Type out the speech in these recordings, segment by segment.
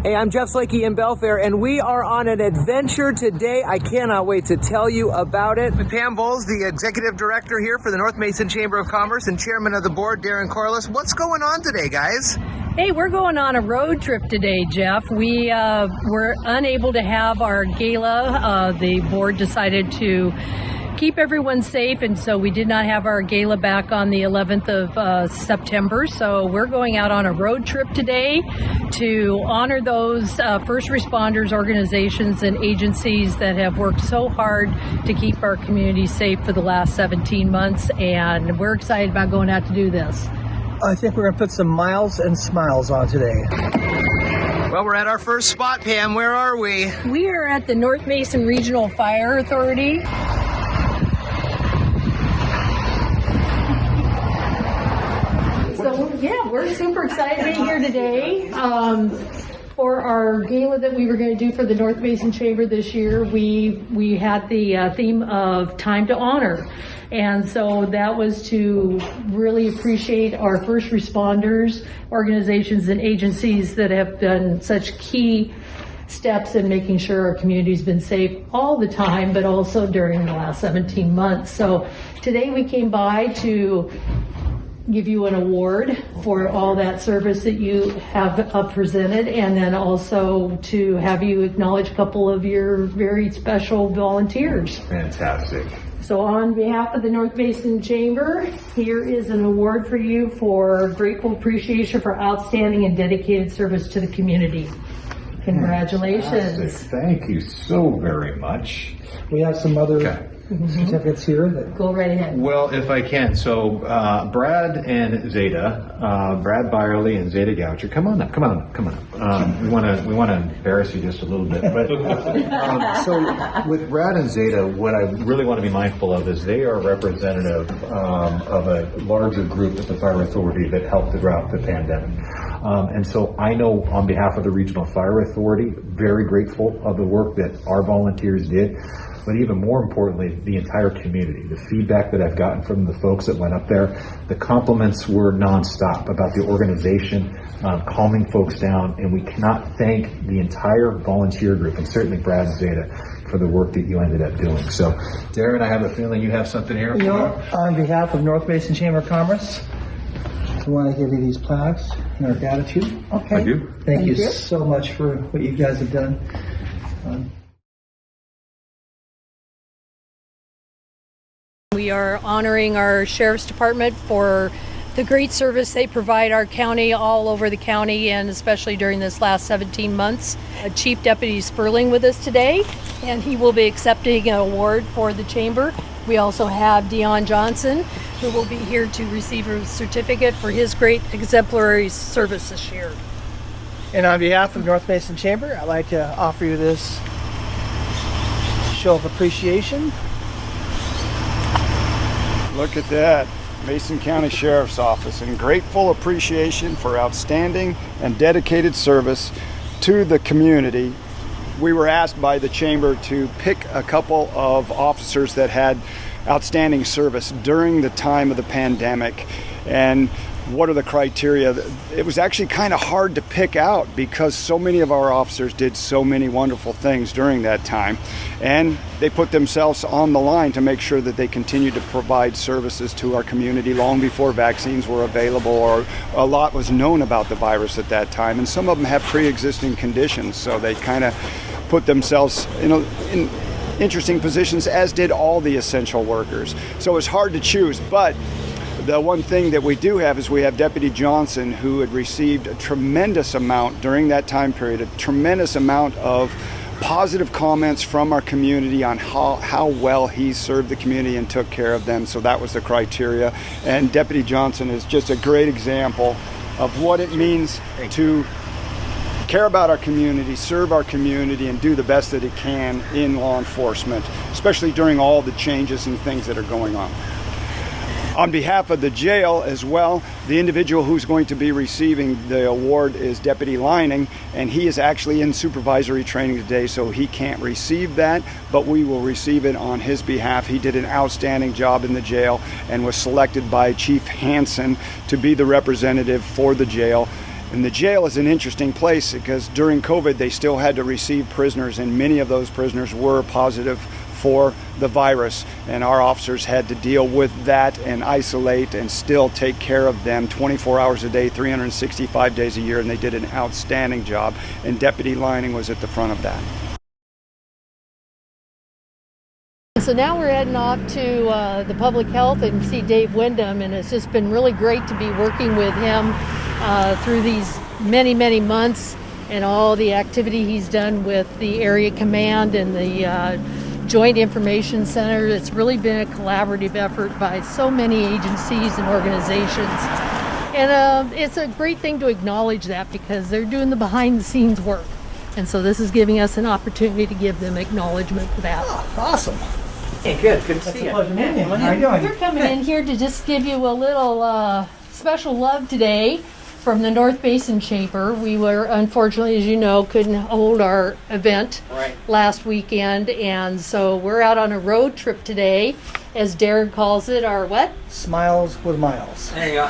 Hey, I'm Jeff Slakey in Belfair, and we are on an adventure today. I cannot wait to tell you about it. Pam Volz, the Executive Director here for the North Mason Chamber of Commerce and Chairman of the Board, Darren Corliss. What's going on today, guys? Hey, we're going on a road trip today, Jeff. We were unable to have our gala. The board decided to keep everyone safe, and so we did not have our gala back on the 11th of September. So we're going out on a road trip today to honor those first responders, organizations, and agencies that have worked so hard to keep our community safe for the last 17 months, and we're excited about going out to do this. I think we're going to put some miles and smiles on today. Well, we're at our first spot, Pam. Where are we? We are at the North Mason Regional Fire Authority. So, yeah, we're super excited to be here today. For our gala that we were going to do for the North Mason Chamber this year, we had the theme of Time to Honor. And so that was to really appreciate our first responders, organizations, and agencies that have done such key steps in making sure our community's been safe all the time, but also during the last 17 months. So today we came by to give you an award for all that service that you have presented, and then also to have you acknowledge a couple of your very special volunteers. Fantastic. So on behalf of the North Mason Chamber, here is an award for you for grateful appreciation for outstanding and dedicated service to the community. Congratulations. Fantastic. Thank you so very much. We have some other certificates here. Go right ahead. Well, if I can, so Brad and Zeta, Brad Byerly and Zeta Goucher, come on up. We want to embarrass you just a little bit, but so with Brad and Zeta, what I really want to be mindful of is they are representative of a larger group at the Fire Authority that helped throughout the pandemic. And so I know on behalf of the Regional Fire Authority, very grateful of the work that our volunteers did. But even more importantly, the entire community, the feedback that I've gotten from the folks that went up there, the compliments were nonstop about the organization, calming folks down, and we cannot thank the entire volunteer group, and certainly Brad and Zeta, for the work that you ended up doing. So, Darren, I have a feeling you have something here. You know, on behalf of North Mason Chamber of Commerce, I want to give you these plaques and our gratitude. Okay. I do. Thank you so much for what you guys have done. We are honoring our Sheriff's Department for the great service they provide our county, all over the county, and especially during this last 17 months. Chief Deputy Spurling with us today, and he will be accepting an award for the Chamber. We also have Dion Johnson, who will be here to receive a certificate for his great exemplary service this year. And on behalf of North Mason Chamber, I'd like to offer you this show of appreciation. Look at that. Mason County Sheriff's Office in grateful appreciation for outstanding and dedicated service to the community. We were asked by the Chamber to pick a couple of officers that had outstanding service during the time of the pandemic. And what are the criteria? It was actually kind of hard to pick out because so many of our officers did so many wonderful things during that time. And they put themselves on the line to make sure that they continued to provide services to our community long before vaccines were available or a lot was known about the virus at that time. And some of them have pre-existing conditions, so they kind of put themselves in interesting positions, as did all the essential workers. So it's hard to choose, but the one thing that we do have is we have Deputy Johnson, who had received a tremendous amount during that time period, a tremendous amount of positive comments from our community on how well he served the community and took care of them. So that was the criteria. And Deputy Johnson is just a great example of what it means to care about our community, serve our community, and do the best that he can in law enforcement, especially during all the changes and things that are going on. On behalf of the jail as well, the individual who's going to be receiving the award is Deputy Lining, and he is actually in supervisory training today, so he can't receive that, but we will receive it on his behalf. He did an outstanding job in the jail and was selected by Chief Hansen to be the representative for the jail. And the jail is an interesting place because during COVID they still had to receive prisoners, and many of those prisoners were positive for the virus, and our officers had to deal with that and isolate and still take care of them 24 hours a day, 365 days a year, and they did an outstanding job, and Deputy Lining was at the front of that. So now we're heading off to the public health and see Dave Wyndham, and it's just been really great to be working with him through these many, many months and all the activity he's done with the area command and the Joint Information Center. It's really been a collaborative effort by so many agencies and organizations. And it's a great thing to acknowledge that because they're doing the behind the scenes work. And so this is giving us an opportunity to give them acknowledgement for that. Oh, awesome. Hey, good to see you. Pleasure meeting you. How are you doing? We're coming in here to just give you a little special love today from the North Basin Chamber. We were, unfortunately, as you know, couldn't hold our event last weekend, and so we're out on a road trip today, as Darren calls it, our what? Smiles with miles. There you go.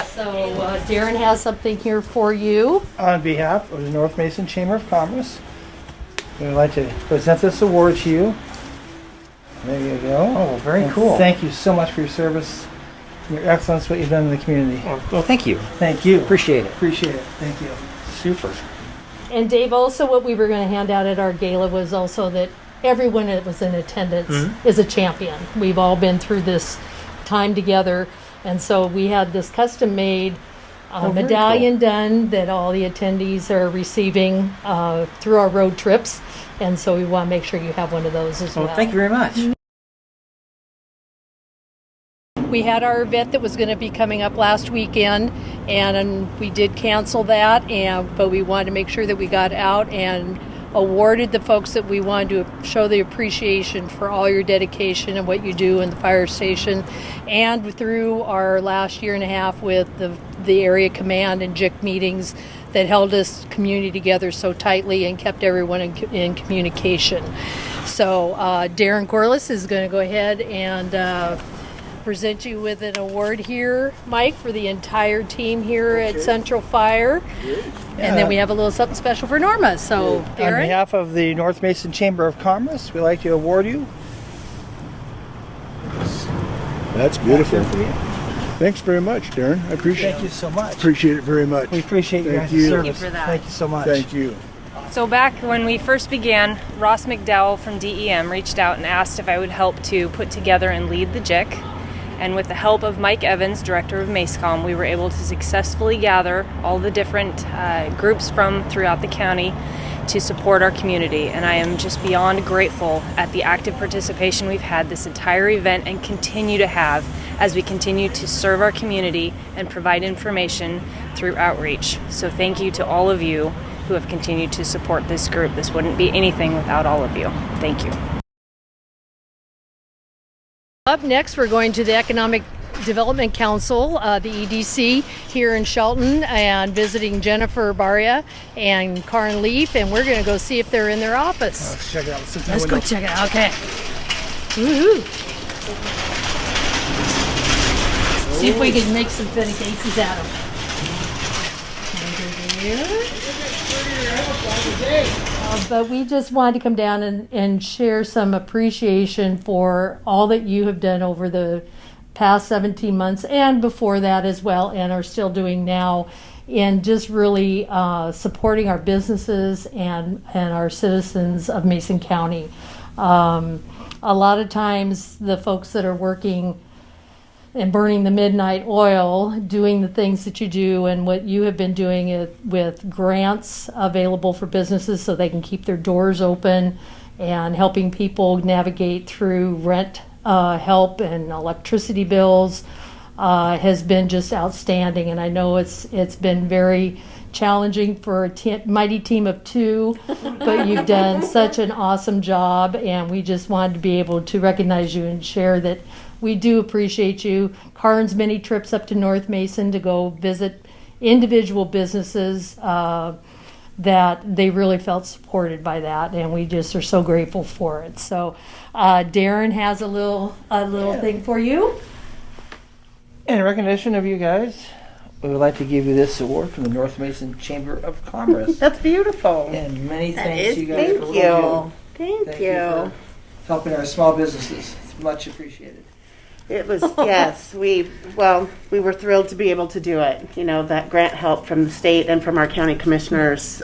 So Darren has something here for you. On behalf of the North Mason Chamber of Commerce, we'd like to present this award to you. There you go. Oh, very And cool. Thank you so much for your service, your excellence, what you've done in the community. Well, thank you. Thank you. Appreciate it. Appreciate it. Thank you. Super. And Dave, also what we were going to hand out at our gala was also that everyone that was in attendance is a champion. We've all been through this time together, and so we had this custom-made medallion done that all the attendees are receiving through our road trips, and so we want to make sure you have one of those as well. Well, thank you very much. We had our event that was going to be coming up last weekend, and we did cancel that, but we wanted to make sure that we got out and awarded the folks that we wanted to show the appreciation for all your dedication and what you do in the fire station, and through our last year and a half with the area command and JIC meetings that held us community together so tightly and kept everyone in communication. So Darren Corliss is going to go ahead and present you with an award here, Mike, for the entire team here at Central Fire. And then we have a little something special for Norma. So, Darren? On behalf of the North Mason Chamber of Commerce, we'd like to award you. That's beautiful. That's it for you. Thanks very much, Darren. I appreciate it. Thank you so much. Appreciate it very much. We appreciate your Thank guys' you. service. Thank you for that. Thank you so much. Thank you. So back when we first began, Ross McDowell from DEM reached out and asked if I would help to put together and lead the JIC. And with the help of Mike Evans, director of MACECOM, we were able to successfully gather all the different groups from throughout the county to support our community. And I am just beyond grateful at the active participation we've had this entire event and continue to have as we continue to serve our community and provide information through outreach. So thank you to all of you who have continued to support this group. This wouldn't be anything without all of you. Thank you. Up next, we're going to the Economic Development Council, the EDC, here in Shelton, and visiting Jennifer Baria and Karin Leaf, and we're going to go see if they're in their office. Let's check it out. Let's go check it out. Okay. Woohoo! See if we can make some fitting cases out of them. But we just wanted to come down and share some appreciation for all that you have done over the past 17 months and before that as well, and are still doing now, in just really supporting our businesses and our citizens of Mason County. A lot of times the folks that are working and burning the midnight oil, doing the things that you do, and what you have been doing with grants available for businesses so they can keep their doors open, and helping people navigate through rent help and electricity bills has been just outstanding. And I know it's been very challenging for a mighty team of two, but you've done such an awesome job, and we just wanted to be able to recognize you and share that we do appreciate you. Karin's many trips up to North Mason to go visit individual businesses that they really felt supported by that, and we just are so grateful for it. So Darren has a little thing for you. In recognition of you guys, we would like to give you this award from the North Mason Chamber of Commerce. That's beautiful. And many That thanks is, you guys thank for what you. do. Thank you. For helping our small businesses. It's much appreciated. It was, yes, we were thrilled to be able to do it. You know, that grant help from the state and from our county commissioners,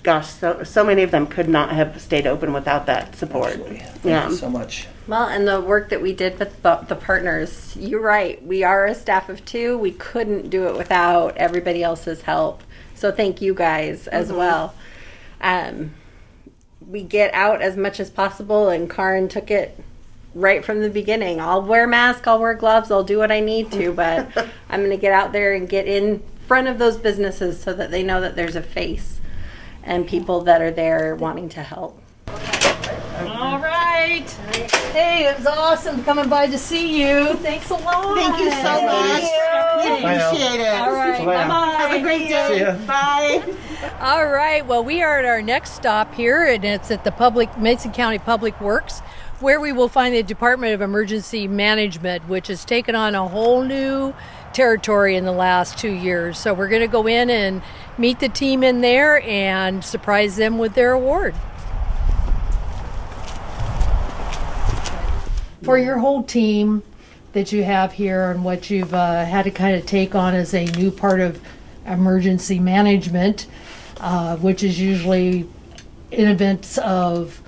gosh, so many of them could not have stayed open without that support. Absolutely. Thank Yeah. you so much. Well, and the work that we did with the partners, you're right. We are a staff of 2. We couldn't do it without everybody else's help. So thank you guys as well. We get out as much as possible, and Karin took it right from the beginning. I'll wear a mask, I'll wear gloves, I'll do what I need to, but I'm going to get out there and get in front of those businesses so that they know that there's a face and people that are there wanting to help. All right. Hey, it was awesome coming by to see you. Thanks a lot. Thank you so much. We appreciate it. All right. Bye-bye. Have a great day. See ya. Bye. All right. Well, we are at our next stop here, and it's at the Mason County Public Works, where we will find the Department of Emergency Management, which has taken on a whole new territory in the last 2 years. So we're going to go in and meet the team in there and surprise them with their award. For your whole team that you have here and what you've had to kind of take on as a new part of emergency management, which is usually in events of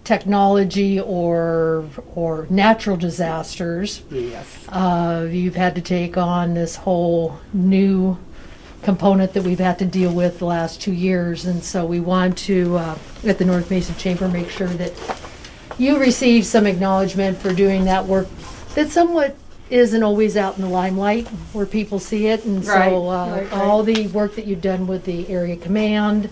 technology or natural disasters. Yes. You've had to take on this whole new component that we've had to deal with the last 2 years, and so we want to, at the North Mason Chamber, make sure that you receive some acknowledgement for doing that work that somewhat isn't always out in the limelight where people see it, and so all the work that you've done with the area command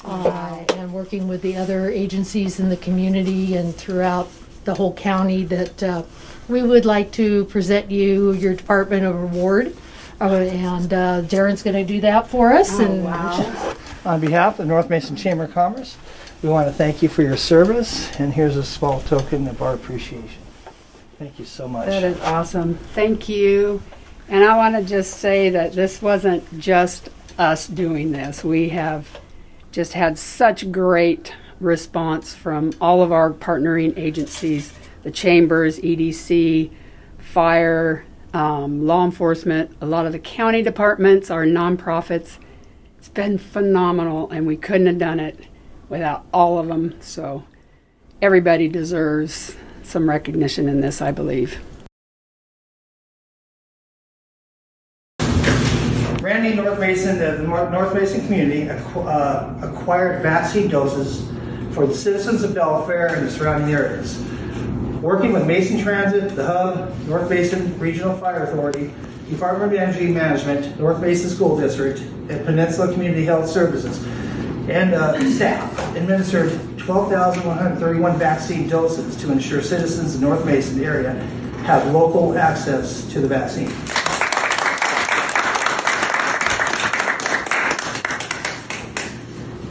and working with the other agencies in the community and throughout the whole county, that we would like to present you your department of award, and Darren's going to do that for us. On behalf of the North Mason Chamber of Commerce, we want to thank you for your service, and here's a small token of our appreciation. Thank you so much. That is awesome. Thank you. And I want to just say that this wasn't just us doing this. We have just had such great response from all of our partnering agencies, the chambers, EDC, fire, law enforcement, a lot of the county departments, our nonprofits. It's been phenomenal, and we couldn't have done it without all of them. So everybody deserves some recognition in this, I believe. Randy North Mason, the North Mason community acquired vaccine doses for the citizens of Belfair and the surrounding areas. Working with Mason Transit, the Hub, North Mason Regional Fire Authority, Department of Energy Management, North Mason School District, and Peninsula Community Health Services, and staff administered 12,131 vaccine doses to ensure citizens in North Mason area have local access to the vaccine.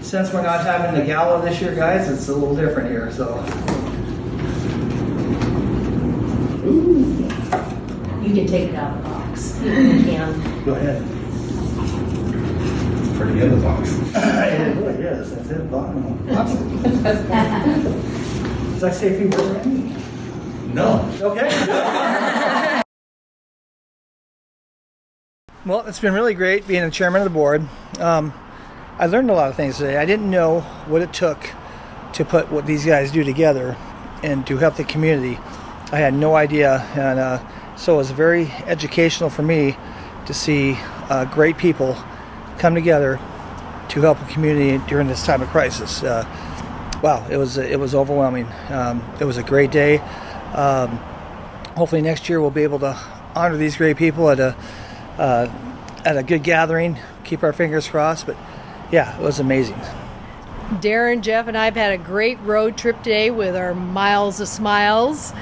Since we're not having the gala this year, guys, it's a little different here, so. You can take it out of the box. You can. Go ahead. Pretty in the box. It really is. That's it. Does that say a few words? No. Okay. Well, it's been really great being the chairman of the board. I learned a lot of things today. I didn't know what it took to put what these guys do together and to help the community. I had no idea, and so it was very educational for me to see great people come together to help the community during this time of crisis. Wow, it was overwhelming. It was a great day. Hopefully next year we'll be able to honor these great people at a good gathering. Keep our fingers crossed, but yeah, it was amazing. Darren, Jeff, and I have had a great road trip today with our Miles of Smiles.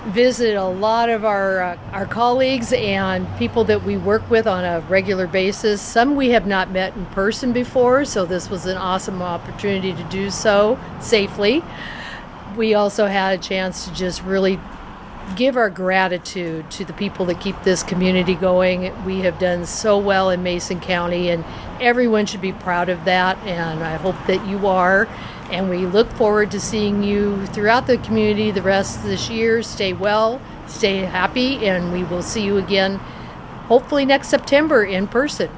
Visited a lot of our colleagues and people that we work with on a regular basis. Some we have not met in person before, so this was an awesome opportunity to do so safely. We also had a chance to just really give our gratitude to the people that keep this community going. We have done so well in Mason County, and everyone should be proud of that, and I hope that you are. And we look forward to seeing you throughout the community the rest of this year. Stay well, stay happy, and we will see you again hopefully next September in person.